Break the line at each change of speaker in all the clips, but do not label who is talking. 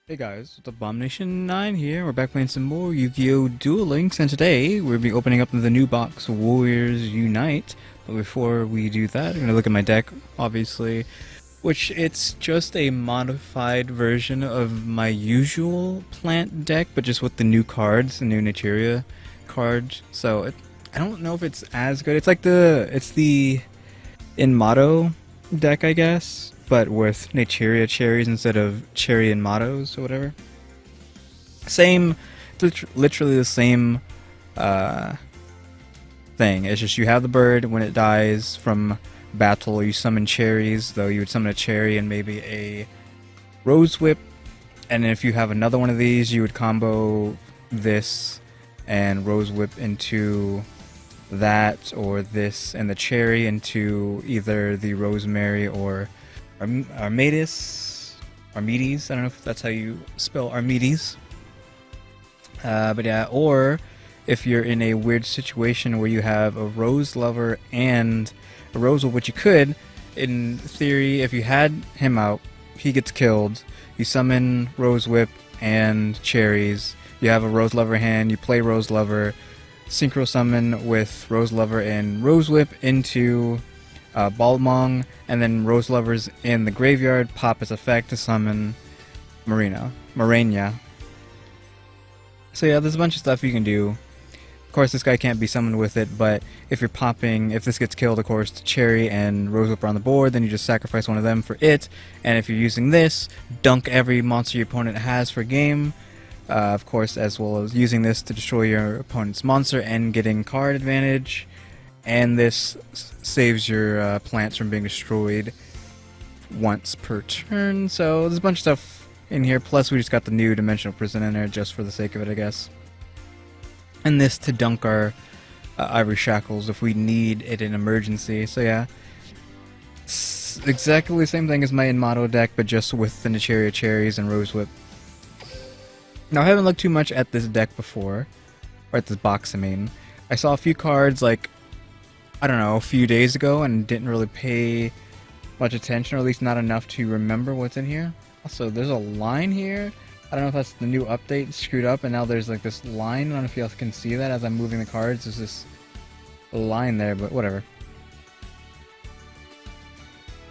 Hey guys, it's Abomination 9 here. We're back playing some more Yu-Gi-Oh! Duel Links, and today we'll be opening up the new box Warriors Unite. But before we do that, I'm going to look at my deck, obviously, which it's just a modified version of my usual plant deck, but just with the new cards, the new Naturia cards. So I don't know if it's as good. It's the Inmotto deck, I guess, but with Naturia cherries instead of cherry and mottos or whatever. Same, literally the same thing. It's just you have the bird. When it dies from battle, you summon cherries, though you would summon a cherry and maybe a rose whip. And if you have another one of these, you would combo this and rose whip into that, or this and the cherry into either the rosemary or Armides. I don't know if that's how you spell Armides. But yeah, or if you're in a weird situation where you have a rose lover and a rose whip, which you could, in theory, if you had him out, he gets killed, you summon rose whip and cherries, you have a rose lover hand, you play rose lover, synchro summon with rose lover and rose whip into Balmong, and then Rose Lovers in the graveyard pop its effect to summon Marina. So yeah, there's a bunch of stuff you can do. Of course, this guy can't be summoned with it, but if this gets killed, of course, Cherry and Rose Whip are on the board, then you just sacrifice one of them for it, and if you're using this, dunk every monster your opponent has for game, of course, as well as using this to destroy your opponent's monster and getting card advantage. And this saves your plants from being destroyed once per turn. So there's a bunch of stuff in here. Plus we just got the new Dimensional Prison in there just for the sake of it, I guess. And this to dunk our Ivory Shackles if we need it in emergency. So yeah, it's exactly the same thing as my Inmotto deck, but just with the Naturia Cherries and Rose Whip. Now I haven't looked too much at this deck before, or at this box I mean. I saw a few cards like, I don't know, a few days ago and didn't really pay much attention, or at least not enough to remember what's in here. Also, there's a line here. I don't know if that's the new update screwed up, and now there's like this line. I don't know if you guys can see that as I'm moving the cards. There's this line there, but whatever.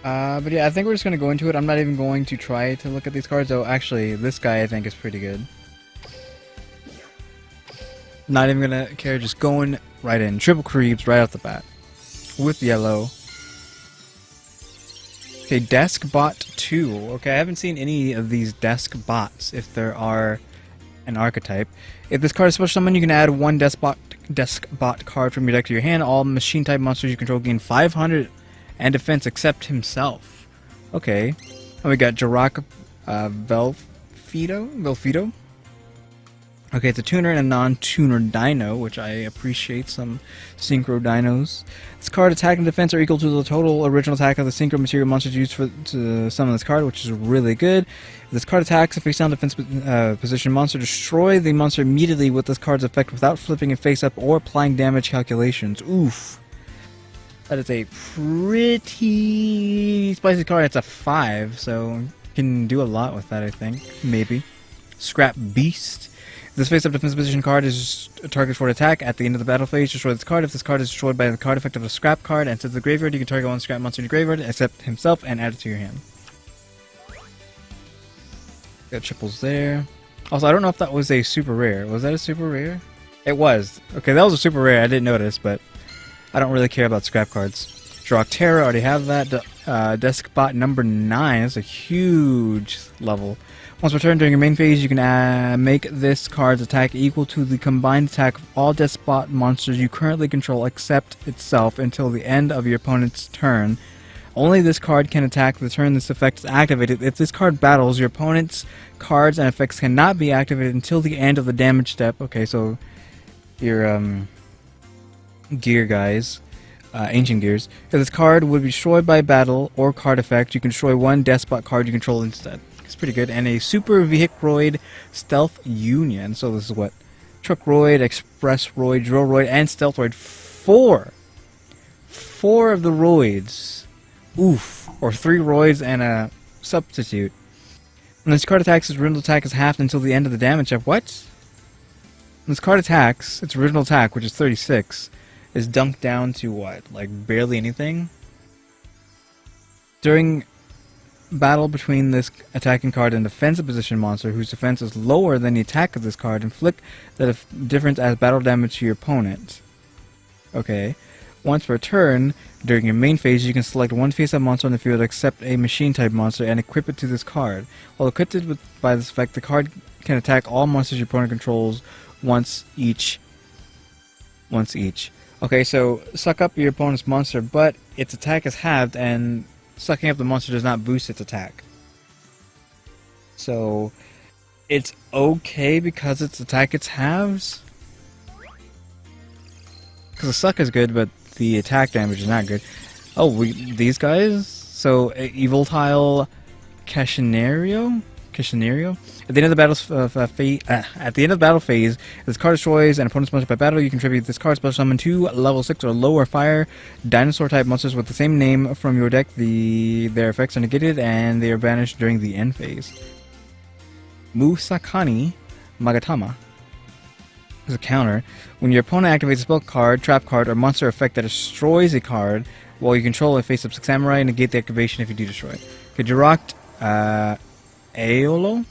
But yeah, I think we're just going to go into it. I'm not even going to try to look at these cards, though. Actually, this guy I think is pretty good. Not even going to care, just going right in. Triple creeps right off the bat. With yellow. Okay, Desk Bot 2. Okay, I haven't seen any of these Desk Bots, if there are an archetype. If this card is special summon, you can add one Desk Bot card from your deck to your hand. All machine type monsters you control gain 500 and defense except himself. Okay. And we got Jirok Velfido. Okay, it's a tuner and a non-tuner dino, which I appreciate, some synchro dinos. This card attack and defense are equal to the total original attack of the synchro material monsters used to summon this card, which is really good. If this card attacks a face-down defense position monster, destroy the monster immediately with this card's effect without flipping it face-up or applying damage calculations. Oof. That is a pretty spicy card. It's a 5, so you can do a lot with that, I think. Maybe. Scrap Beast. This face-up defense position card is a target for an attack. At the end of the battle phase, destroy this card. If this card is destroyed by the card effect of a scrap card and sent to the graveyard, you can target one scrap monster in your graveyard, except himself, and add it to your hand. Got triples there. Also, I don't know if that was a super rare. Was that a super rare? It was. Okay, that was a super rare. I didn't notice, but I don't really care about scrap cards. Jirok Terra, already have that. Desk Bot number 9. That's a huge level. Once per turn during your main phase, you can make this card's attack equal to the combined attack of all Despot monsters you currently control except itself until the end of your opponent's turn. Only this card can attack the turn this effect is activated. If this card battles, your opponent's cards and effects cannot be activated until the end of the damage step. Okay, so your gear guys, ancient gears. If this card would be destroyed by battle or card effect, you can destroy one Despot card you control instead. It's pretty good. And a Super Vehicroid Stealth Union. So this is what? Truckroid, Expressroid, Drillroid, and Stealthroid. 4 of the Roids. Oof. Or 3 Roids and a substitute. When this card attacks, its original attack is halved until the end of the damage step. What? When this card attacks, its original attack, which is 36, is dunked down to what? Like barely anything? During battle between this attacking card and defensive position monster whose defense is lower than the attack of this card, inflict the difference as battle damage to your opponent. Okay. Once per turn, during your main phase, you can select one face-up monster on the field except a machine-type monster and equip it to this card. While equipped by this effect, the card can attack all monsters your opponent controls once each. Okay, so suck up your opponent's monster, but its attack is halved, and sucking up the monster does not boost its attack. So it's okay because its attack gets halves. Because the suck is good, but the attack damage is not good. Oh, these guys? So, Evil Tile Cashinario? At the end of the battle phase, if this card destroys an opponent's monster by battle, you contribute this card special summon 2 level 6 or lower fire dinosaur type monsters with the same name from your deck. Their effects are negated and they are banished during the end phase. Musakani Magatama is a counter. When your opponent activates a spell card, trap card, or monster effect that destroys a card while you control a face-up samurai, negate the activation if you do destroy it. Okay, Jirok, Aolo?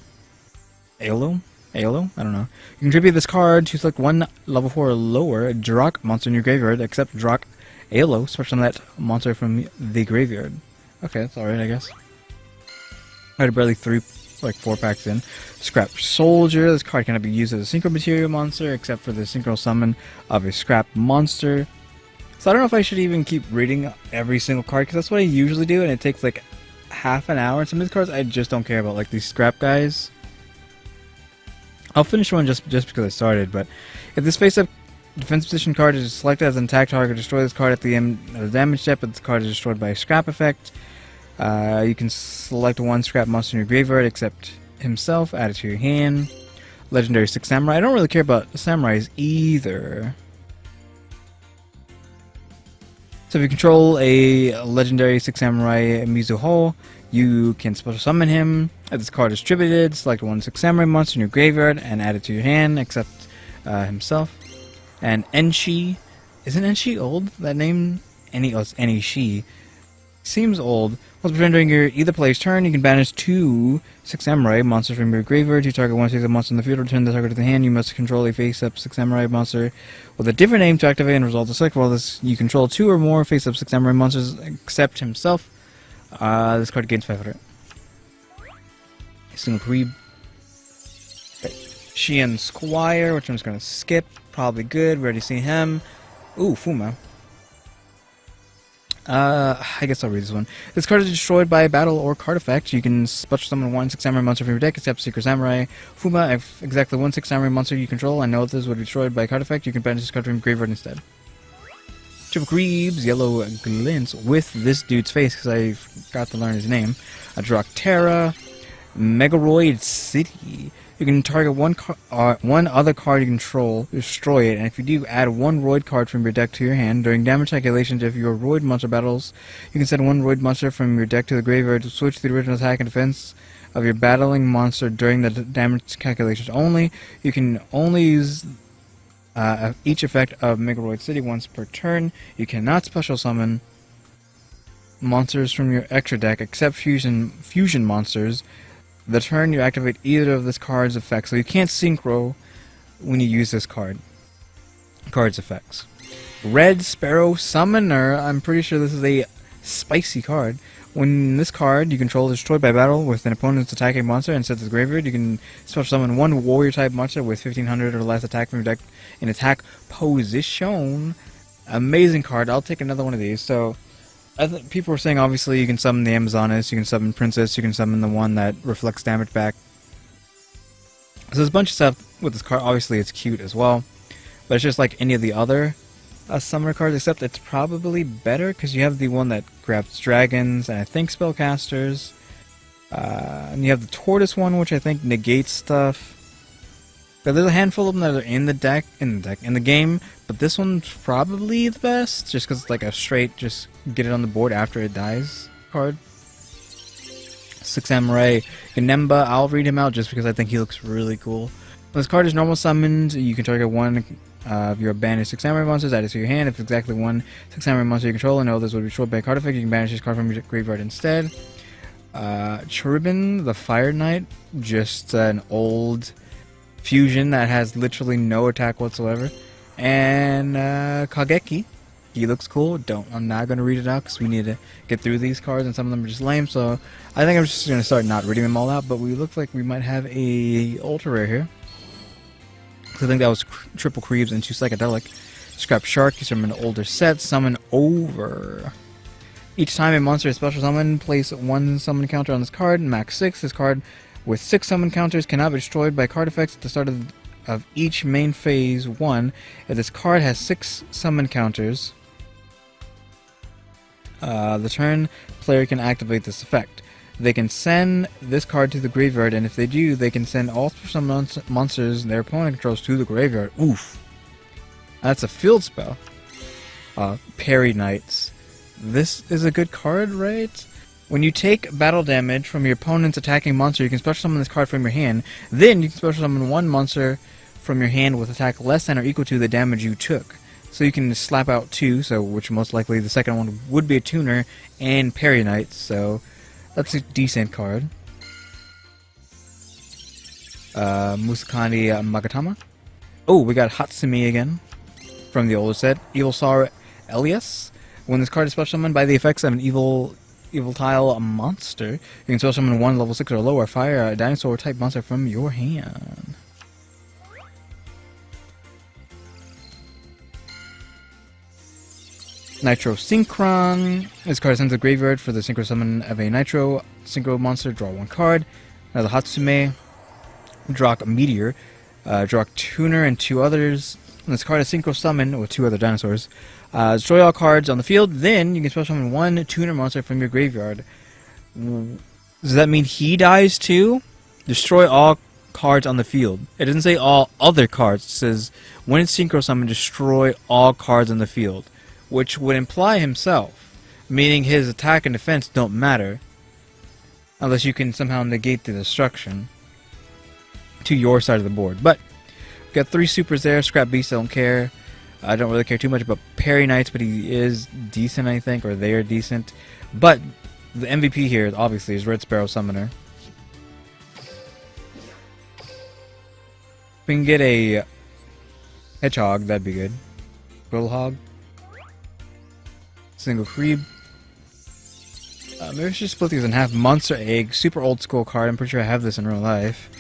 I don't know. You contribute this card to select one level 4 or lower Jirok monster in your graveyard, except Jirok Aolo, special summon that monster from the graveyard. Okay, that's alright, I guess. I had barely 4 packs in. Scrap Soldier. This card cannot be used as a synchro material monster except for the synchro summon of a scrap monster. So I don't know if I should even keep reading every single card because that's what I usually do, and it takes like half an hour. And some of these cards I just don't care about, like these scrap guys. I'll finish one just because I started, but if this face-up defense position card is selected as an attack target, destroy this card at the end of the damage step, but this card is destroyed by a scrap effect. You can select one scrap monster in your graveyard except himself, add it to your hand. Legendary 6 Samurai. I don't really care about samurais either. So if you control a legendary 6 Samurai Mizuho, you can special summon him. If this card is distributed, select one 6 Samurai monster in your graveyard and add it to your hand except himself. And Enshi. Isn't Enshi old? That name? Enishi. Seems old. Once per turn during your either player's turn, you can banish 2 6 Samurai monsters from your graveyard. You target one 6 monster in the field, return the target to the hand. You must control a face-up 6 Samurai monster with a different name to activate and resolve the select. While you control 2 or more face-up 6 Samurai monsters except himself, this card gains 500. Single Creep. Okay. Sheehan Squire, which I'm just going to skip. Probably good. We already seen him. Ooh, Fuma. I guess I'll read this one. This card is destroyed by a battle or card effect. You can special summon one 6 Samurai monster from your deck, except Secret Samurai. Fuma, if exactly one 6 Samurai monster you control, and know this would be destroyed by a card effect, you can banish this card from your graveyard instead. Triple Creeps, Yellow Glints, with this dude's face, because I forgot to learn his name. A Droktera, Megaroid City. You can target one other card you control, destroy it, and if you do, add one Roid card from your deck to your hand. During damage calculations, if your Roid monster battles, you can send one Roid monster from your deck to the graveyard to switch the original attack and defense of your battling monster during the damage calculations only. You can only use each effect of Megaroid City once per turn. You cannot special summon monsters from your extra deck except fusion monsters. The turn you activate either of this card's effects, so you can't synchro when you use this card's effects. Red Sparrow Summoner. I'm pretty sure this is a spicy card. When this card you control is destroyed by battle with an opponent's attacking monster and sets to the graveyard, you can special summon one warrior type monster with 1500 or less attack from your deck in attack position. Amazing card. I'll take another one of these. So people were saying obviously you can summon the Amazoness, you can summon Princess, you can summon the one that reflects damage back. So there's a bunch of stuff with this card. Obviously it's cute as well, but it's just like any of the other summoner cards, except it's probably better because you have the one that grabs dragons and I think spellcasters. And you have the tortoise one, which I think negates stuff. But there's a handful of them that are in the game, but this one's probably the best, just because it's like a straight, just get it on the board after it dies card. Six Samurai Ganemba. I'll read him out just because I think he looks really cool. When this card is normal summoned, you can target one of your banished Six Samurai monsters, add it to your hand. If it's exactly one Six Samurai monster you control and know this will be destroyed by a card effect, you can banish this card from your graveyard instead. Cherubin, the Fire Knight, just an old fusion that has literally no attack whatsoever. And Kageki, he looks cool. I'm not going to read it out because we need to get through these cards and some of them are just lame, so I think I'm just going to start not reading them all out, but we look like we might have a ultra rare here. I think that was triple creeps and 2 psychedelic. Scrap Shark, you summon an older set, summon over. Each time a monster is special summoned, place 1 summon counter on this card, max 6. This card with 6 summon counters cannot be destroyed by card effects at the start of each main phase 1. If this card has 6 summon counters, the turn player can activate this effect. They can send this card to the graveyard, and if they do, they can send all some monsters their opponent controls to the graveyard. Oof. That's a field spell. Parry Knights. This is a good card, right? When you take battle damage from your opponent's attacking monster, you can special summon this card from your hand. Then you can special summon 1 monster from your hand with attack less than or equal to the damage you took. So you can slap out 2, so which most likely the second one would be a tuner, and Parry Knights, so that's a decent card. Musakani Magatama. Oh, we got Hatsumi again from the older set. Evil Star Elias. When this card is special summoned by the effects of an evil tile monster, you can special summon 1 level 6 or lower, fire a dinosaur type monster from your hand. Nitro Synchron. This card is sent to the graveyard for the synchro summon of a Nitro synchro monster. Draw 1 card. Now the Hatsume. Draw a Meteor. Draw Tuner and 2 others. And this card is synchro summon with 2 other dinosaurs. Destroy all cards on the field. Then you can special summon 1 Tuner monster from your graveyard. Does that mean he dies too? Destroy all cards on the field. It doesn't say all other cards. It says when it's synchro summon, destroy all cards on the field, which would imply himself, meaning his attack and defense don't matter unless you can somehow negate the destruction to your side of the board. But we got 3 supers there. Scrap Beast, I don't care. I don't really care too much about Parry Knights, but he is decent, I think, or they are decent. But the MVP here, obviously, is Red Sparrow Summoner. If we can get a Hedgehog, that'd be good. Grillhog. Single Creeb. Maybe I should split these in half. Monster Egg. Super old school card. I'm pretty sure I have this in real life.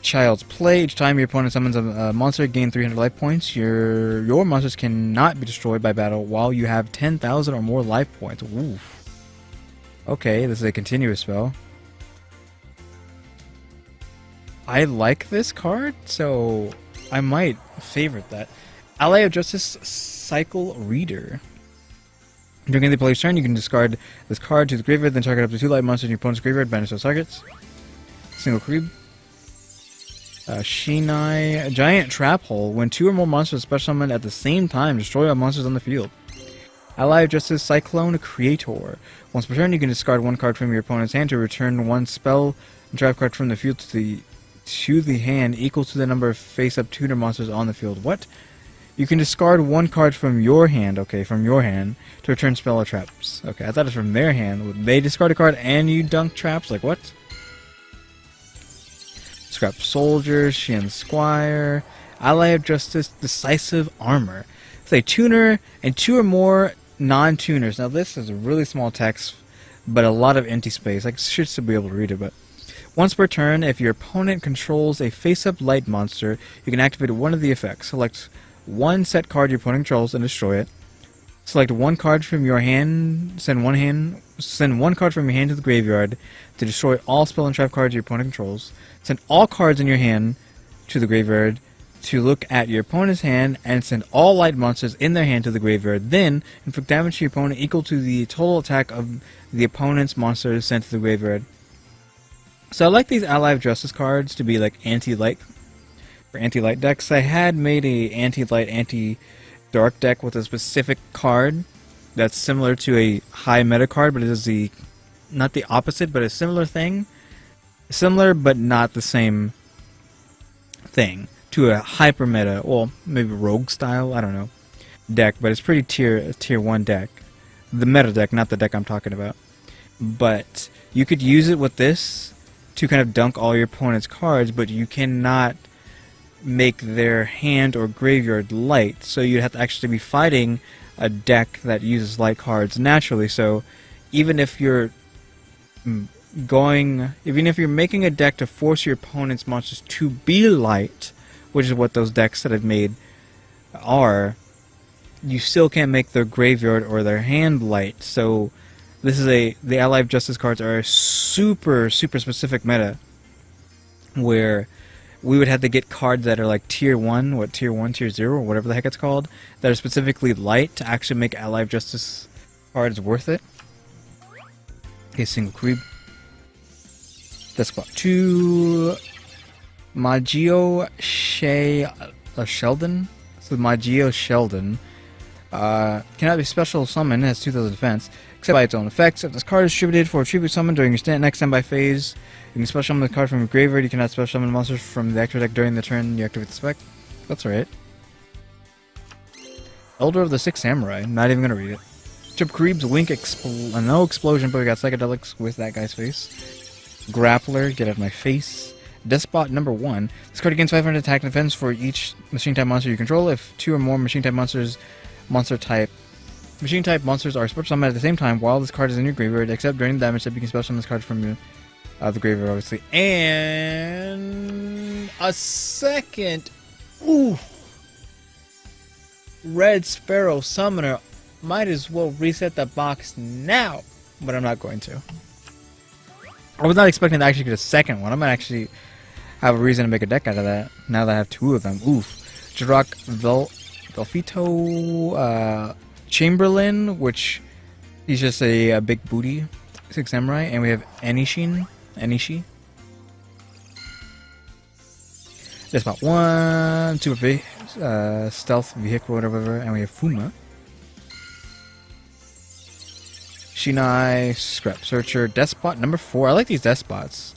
Child's Play. Each time your opponent summons a monster, gain 300 life points. Your monsters cannot be destroyed by battle while you have 10,000 or more life points. Oof. Okay, this is a continuous spell. I like this card, so I might favorite that. Ally of Justice Cycle Reader. During the player's turn, you can discard this card to the graveyard, then target up to 2 light monsters in your opponent's graveyard, banish those targets. Single Creeb. Shinai. Giant Trap Hole. When 2 or more monsters special summon at the same time, destroy all monsters on the field. Ally of Justice Cyclone Creator. Once per turn, you can discard 1 card from your opponent's hand to return 1 spell and trap card from the field to the hand equal to the number of face-up tuner monsters on the field. What? You can discard 1 card from your hand, okay, from your hand, to return spell or traps. Okay, I thought it was from their hand. They discard a card and you dunk traps? Like, what? Scrap Soldier, Shin Squire, Ally of Justice, Decisive Armor. It's a tuner and 2 or more non-tuners. Now this is a really small text, but a lot of empty space. I should still be able to read it, but once per turn, if your opponent controls a face-up light monster, you can activate one of the effects. Select 1 set card your opponent controls and destroy it. Select 1 card from your hand, send 1 card from your hand to the graveyard to destroy all spell and trap cards your opponent controls. Send all cards in your hand to the graveyard to look at your opponent's hand and send all light monsters in their hand to the graveyard. Then inflict damage to your opponent equal to the total attack of the opponent's monsters sent to the graveyard. So I like these Ally of Justice cards to be like anti-light for anti-light decks. I had made a anti-light, anti-dark deck with a specific card that's similar to a high meta card, but it is not the opposite, but a similar thing. Similar, but not the same thing to a hyper meta, well, maybe rogue style, I don't know, deck, but it's pretty tier 1 deck. The meta deck, not the deck I'm talking about. But you could use it with this to kind of dunk all your opponent's cards, but you cannot make their hand or graveyard light, so you'd have to actually be fighting a deck that uses light cards naturally. So even if you're making a deck to force your opponent's monsters to be light, which is what those decks that I've made are, you still can't make their graveyard or their hand light. So this is the Ally of Justice cards are a super specific meta where we would have to get cards that are like tier 1, tier 0, or whatever the heck it's called, that are specifically light to actually make Ally of Justice cards worth it. Okay, single creep. That's about 2. Magio Sheldon. So Magio Sheldon cannot be special summoned, has 2,000 defense, except by its own effects. If this card is distributed for a tribute summon during your next standby phase, you can special summon the card from your graveyard. You cannot special summon monsters from the active deck during the turn you activate the spec. That's right. Elder of the Six Samurai. Not even gonna read it. Chip Creeb's Wink no explosion, but we got psychedelics with that guy's face. Grappler, get out of my face. Despot number 1. This card gains 500 attack and defense for each machine type monster you control. If 2 or more machine type monsters are special summoned at the same time while this card is in your graveyard, except during the damage step, you can special summon this card from your the graveyard, obviously. And a second, Red Sparrow Summoner. Might as well reset the box now, but I'm not going to. I was not expecting to actually get a second one. I might actually have a reason to make a deck out of that now that I have 2 of them. Jadrock Velfito Chamberlain, which he's just a big booty 6 samurai, and we have Enishi. That's about 1 super stealth vehicle, whatever, and we have Fuma. Shinai, Scrap Searcher, Despot number 4. I like these Despots.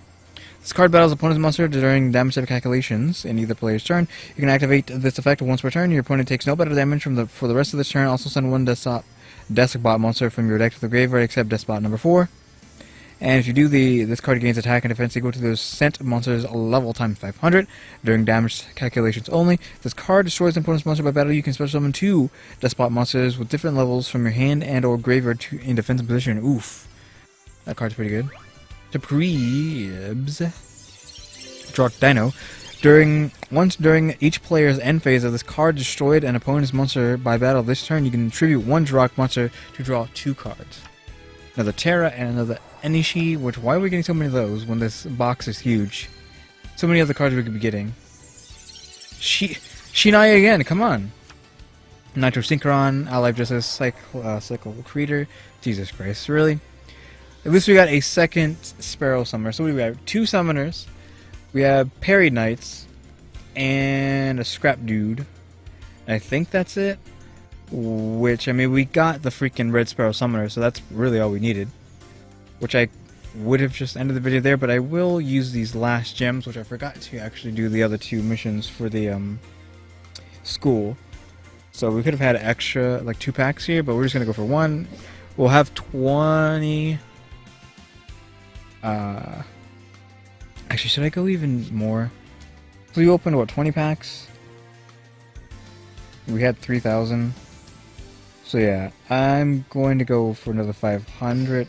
This card battles opponent's monster during damage type calculations in either player's turn. You can activate this effect once per turn. Your opponent takes no better damage for the rest of this turn. Also send 1 Despot monster from your deck to the graveyard, except Despot number 4. And if you do this card gains attack and defense equal to those sent monsters level times 500 during damage calculations only. If this card destroys an opponent's monster by battle, you can special summon 2 Despot monsters with different levels from your hand and or graveyard in defensive position. Oof. That card's pretty good. Teprebs. Drock Dino. Once during each player's end phase of this card destroyed an opponent's monster by battle this turn, you can tribute 1 Drock monster to draw 2 cards. Another Terra and another Enishi, which, why are we getting so many of those when this box is huge? So many other cards we could be getting. Shinai again, come on! Nitro Synchron, Ally of Justice, Cycle Creator. Jesus Christ, really? At least we got a second Sparrow Summoner. So we have 2 Summoners, we have Parry Knights, and a Scrap Dude. And I think that's it. Which, I mean, we got the freaking Red Sparrow Summoner, so that's really all we needed. Which I would have just ended the video there, but I will use these last gems, which I forgot to actually do the other 2 missions for the school. So we could have had extra, like 2 packs here, but we're just going to go for 1. We'll have 20... Actually, should I go even more? So we opened, what, 20 packs? We had 3,000. So yeah, I'm going to go for another 500.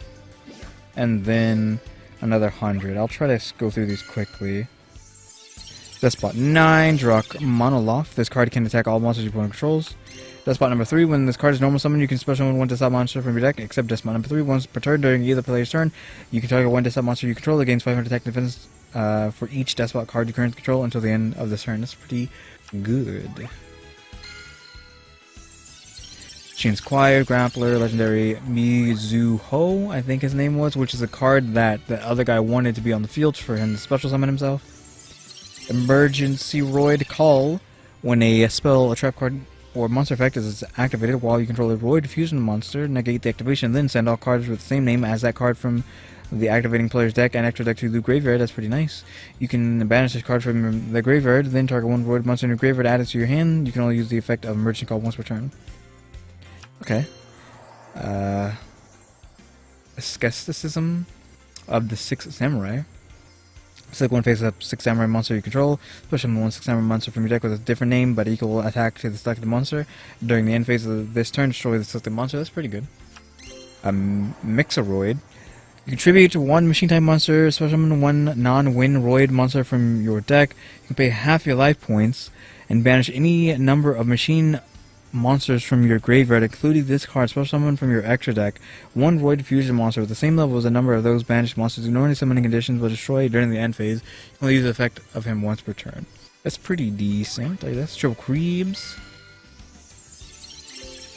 And then another 100. I'll try to go through these quickly. Despot 9, Drock Monoloth. This card can attack all monsters your opponent controls. Despot number 3, when this card is normal summon, you can special summon 1 Despot monster from your deck, except Despot number 3. Once per turn during either player's turn, you can target 1 Despot monster you control that gains 500 attack and defense for each Despot card you currently control until the end of this turn. That's pretty good. Shin's Choir, Grappler, Legendary Mizuho, I think his name was, which is a card that the other guy wanted to be on the field for him to special summon himself. Emergency Roid Call. When a spell, a trap card, or monster effect is activated while you control a Roid Fusion monster, negate the activation, then send all cards with the same name as that card from the activating player's deck and extra deck to the graveyard. That's pretty nice. You can banish this card from the graveyard, then target one Roid monster in your graveyard, add it to your hand. You can only use the effect of emerging card once per turn. Okay. Skepticism of the 6 Samurai. Select one face-up 6 Samurai monster you control. Special summon one 6 Samurai monster from your deck with a different name but equal attack to the selected monster. During the end phase of this turn, destroy the selected monster. That's pretty good. Mixeroid. You contribute one machine-type monster, special summon one non-win-roid monster from your deck. You can pay half your life points and banish any number of machine monsters from your graveyard, including this card. Special summon from your extra deck one Roid Fusion monster with the same level as the number of those banished monsters. Ignore any summoning conditions will destroy during the end phase. You can only use the effect of him once per turn. That's pretty decent. Like that's Triple Creeps.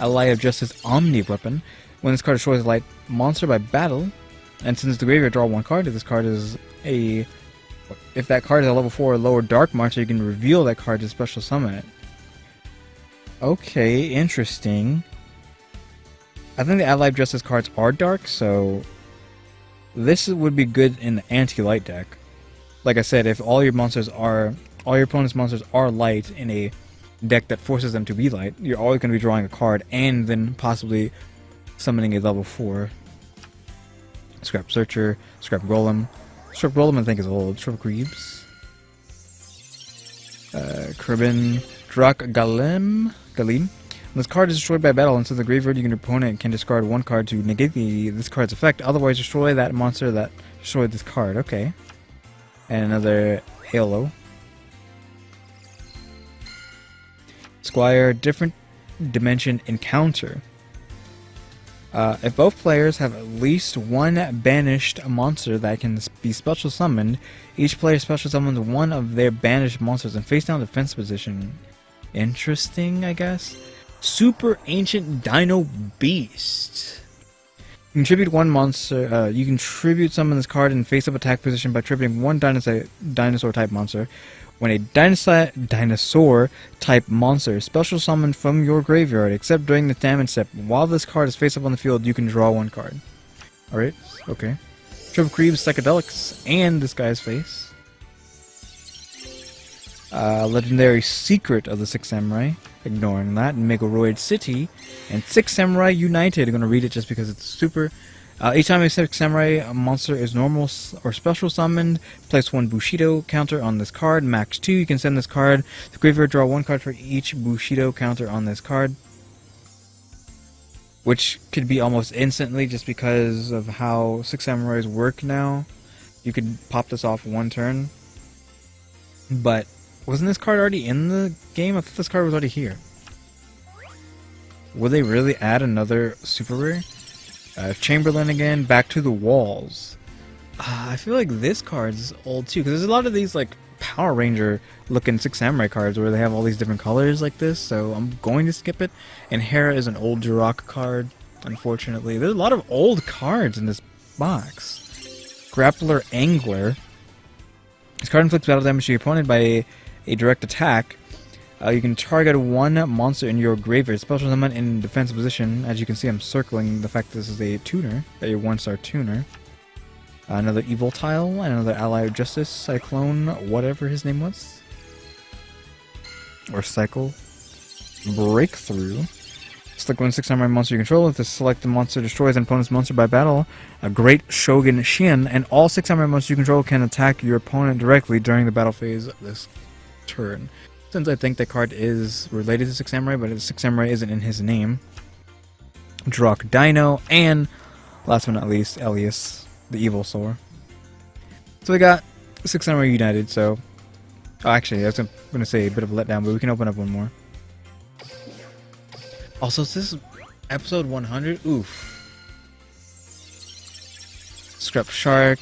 Ally of Justice Omni Weapon. When this card destroys a light monster by battle, and since the graveyard draw one card, if this card is if that card is a level 4 or lower dark monster, you can reveal that card to special summon it. Okay, interesting. I think the Allied Justice cards are dark, so this would be good in the anti-light deck. Like I said, if all your opponent's monsters are light in a deck that forces them to be light, you're always going to be drawing a card and then possibly summoning a level 4. Scrap Searcher, Scrap Golem. Scrap Golem I think is old. Triple Creeps. Kribin, Drak Galim. When this card is destroyed by battle into the graveyard, your opponent can discard one card to negate this card's effect. Otherwise, destroy that monster that destroyed this card. Okay. And another Halo. Squire, Different Dimension Encounter. If both players have at least one banished monster that can be special summoned, each player special summons one of their banished monsters in face down defense position. Interesting, I guess. Super Ancient Dino Beast. You contribute one monster. You contribute summon this card in face-up attack position by tributing one dinosaur type monster. When a dinosaur type monster is special summoned from your graveyard, except during the damage step, while this card is face up on the field, you can draw one card. Alright, okay. Triple Creeps, Psychedelics, and this guy's face. Legendary Secret of the 6 Samurai. Ignoring that. Megoroid City. And 6 Samurai United. I'm going to read it just because it's super. Each time a 6 Samurai monster is normal or special summoned, place one Bushido counter on this card. Max 2. You can send this card to the graveyard, draw one card for each Bushido counter on this card. Which could be almost instantly just because of how 6 Samurais work now. You could pop this off one turn. But wasn't this card already in the game? I thought this card was already here. Will they really add another super rare? Chamberlain again, Back to the Walls. I feel like this card is old too, because there's a lot of these like Power Ranger looking 6 Samurai cards where they have all these different colors like this, so I'm going to skip it. And Hera is an old Jurok card, unfortunately. There's a lot of old cards in this box. Grappler Angler. This card inflicts battle damage to your opponent by a direct attack. You can target one monster in your graveyard, special summon in defensive position. As you can see, I'm circling the fact that this is a tuner, a 1-star tuner. Another Evil Tile, another Ally of Justice, Cyclone, whatever his name was. Or Cycle. Breakthrough. Select one 6 Samurai monster you control. If the selected monster destroys an opponent's monster by battle, a Great Shogun Shin, and all 6 Samurai monsters you control can attack your opponent directly during the battle phase of this turn. Since I think that card is related to 6 Samurai, but 6 Samurai isn't in his name. Drak Dino, and last but not least, Elias, the Evil Soar. So we got 6 Samurai United, so... Oh, actually, I was going to say a bit of a letdown, but we can open up one more. Also, is this episode 100? Oof. Scrap Shark,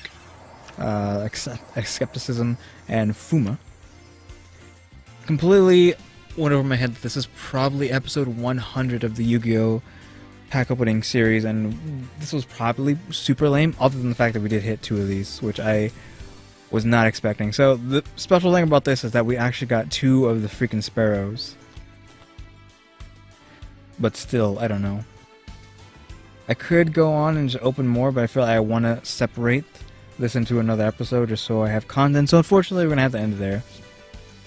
Skepticism, and Fuma. Completely went over my head that this is probably episode 100 of the Yu-Gi-Oh! Pack opening series, and this was probably super lame, other than the fact that we did hit 2 of these, which I was not expecting. So the special thing about this is that we actually got 2 of the freaking Sparrows. but still, I don't know. I could go on and just open more, but I feel like I want to separate this into another episode just so I have content. So unfortunately, we're going to have to end it there.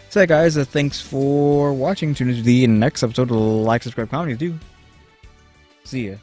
So yeah, guys, thanks for watching. Tune into the next episode. Like, subscribe, comment, do. See ya.